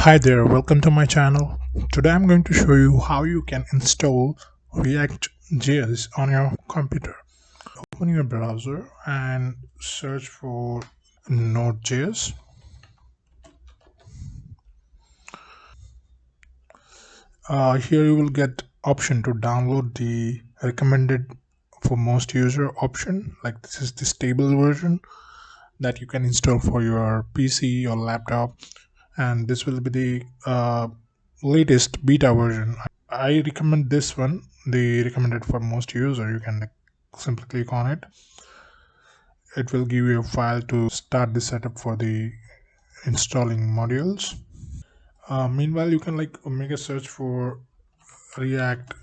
Hi there, welcome to my channel. Today I'm going to show you how you can install react.js on your computer. Open your browser and search for Node.js. Here you will get option to download the recommended for most user option. Like this is the stable version that you can install for your PC or laptop, and this will be the latest beta version. I recommend this one, the recommended for most user. You can simply click on it. It will give you a file to start the setup for the installing modules. Meanwhile, you can make a search for React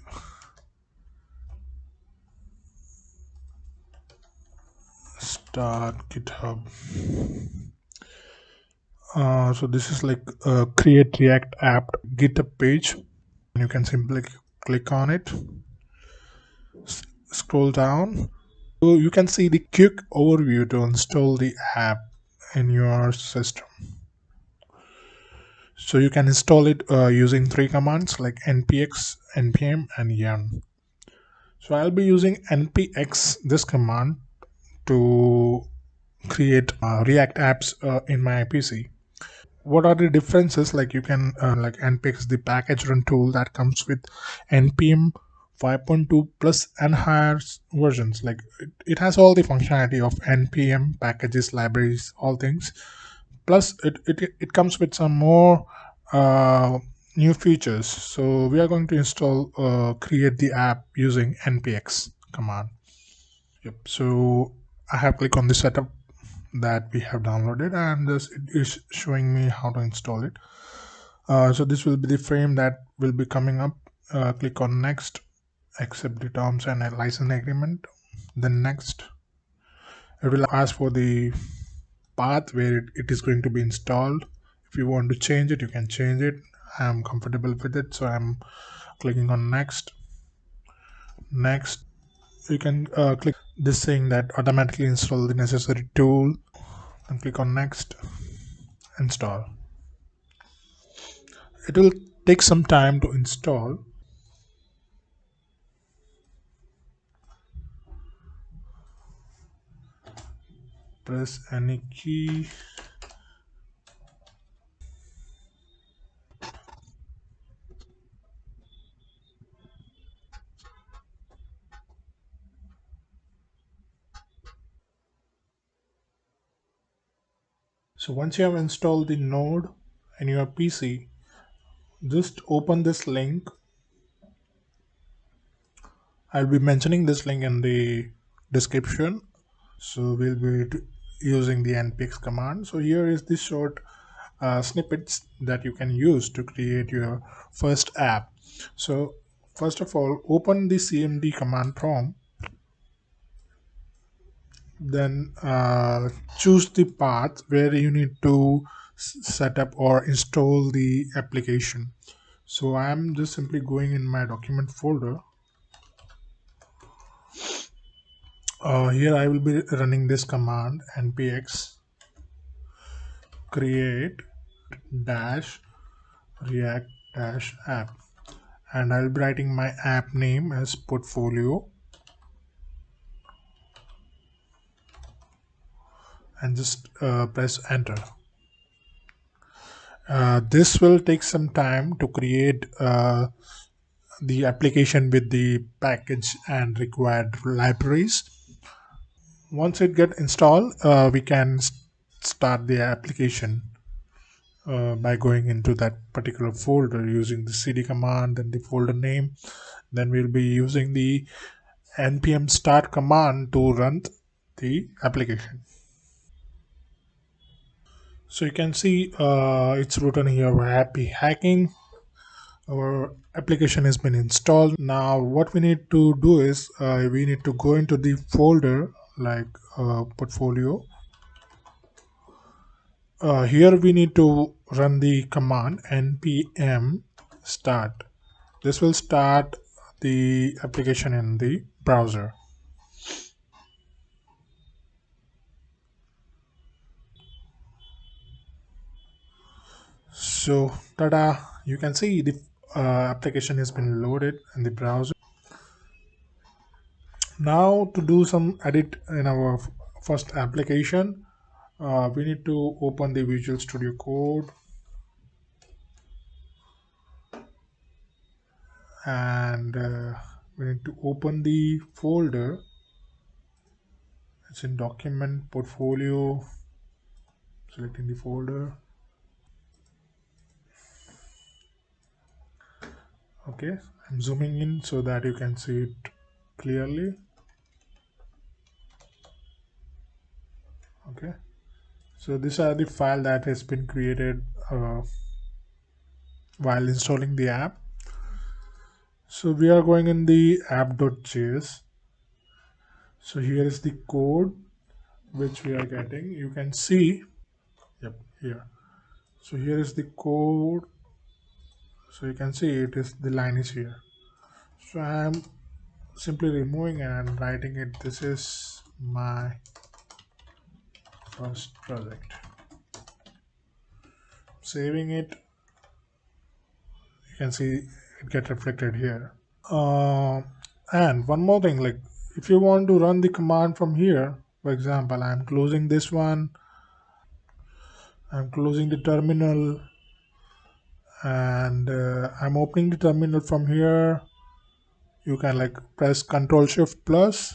start GitHub. So this is like create React app GitHub page, and you can simply click on it. Scroll down. So you can see the quick overview to install the app in your system. So you can install it using three commands like npx, npm, and yarn. So I'll be using npx, this command, to create React apps in my PC. What are the differences? Like you can like npx, the package run tool that comes with npm 5.2 plus enhanced versions. Like it has all the functionality of npm packages, libraries, all things. Plus it comes with some more uh, new features. So we are going to install create the app using npx command. Yep. So I have clicked on the setup that we have downloaded, and this it is showing me how to install it. So this will be the frame that will be coming up. Click on next, accept the terms and a license agreement. Then next, it will ask for the path where it is going to be installed. If you want to change it, you can change it. I'm comfortable with it, so I'm clicking on next. You can click this saying that automatically install the necessary tool, and click on next, install. It will take some time to install. Press any key. So once you have installed the node in your PC, just open this link. I'll be mentioning this link in the description. So we'll be using the npx command. So here is the short snippets that you can use to create your first app. So first of all, open the cmd command prompt, then choose the path where you need to set up or install the application. So I'm just simply going in my document folder. Here I will be running this command npx create dash react dash app, and I'll be writing my app name as portfolio, and just press enter. This will take some time to create the application with the package and required libraries. Once it get installed, we can start the application by going into that particular folder using the cd command and the folder name. Then we'll be using the npm start command to run the application. So you can see it's written here, we're happy hacking. Our application has been installed. Now what we need to do is we need to go into the folder like portfolio. Here we need to run the command npm start. This will start the application in the browser. So tada, you can see the application has been loaded in the browser. Now to do some edit in our first application, we need to open the Visual Studio Code, and we need to open the folder. It's in document portfolio, selecting the folder. Okay, I'm zooming in so that you can see it clearly. Okay, so these are the file that has been created while installing the app. So we are going in the app.js. So here is the code which we are getting. You can see, yep, here. So here is the code. So you can see it is, the line is here. So I'm simply removing and writing it. This is my first project. Saving it. You can see it get reflected here. And one more thing, like if you want to run the command from here, for example, I'm closing this one, I'm closing the terminal, and I'm opening the terminal from here. You can like press Ctrl Shift plus,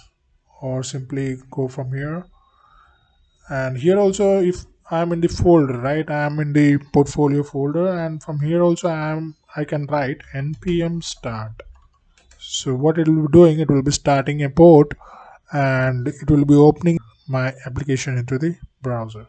or simply go from here. And here also, if I'm in the folder, right, I'm in the portfolio folder, and from here also I can write npm start. So what it will be doing, it will be starting a port, and it will be opening my application into the browser.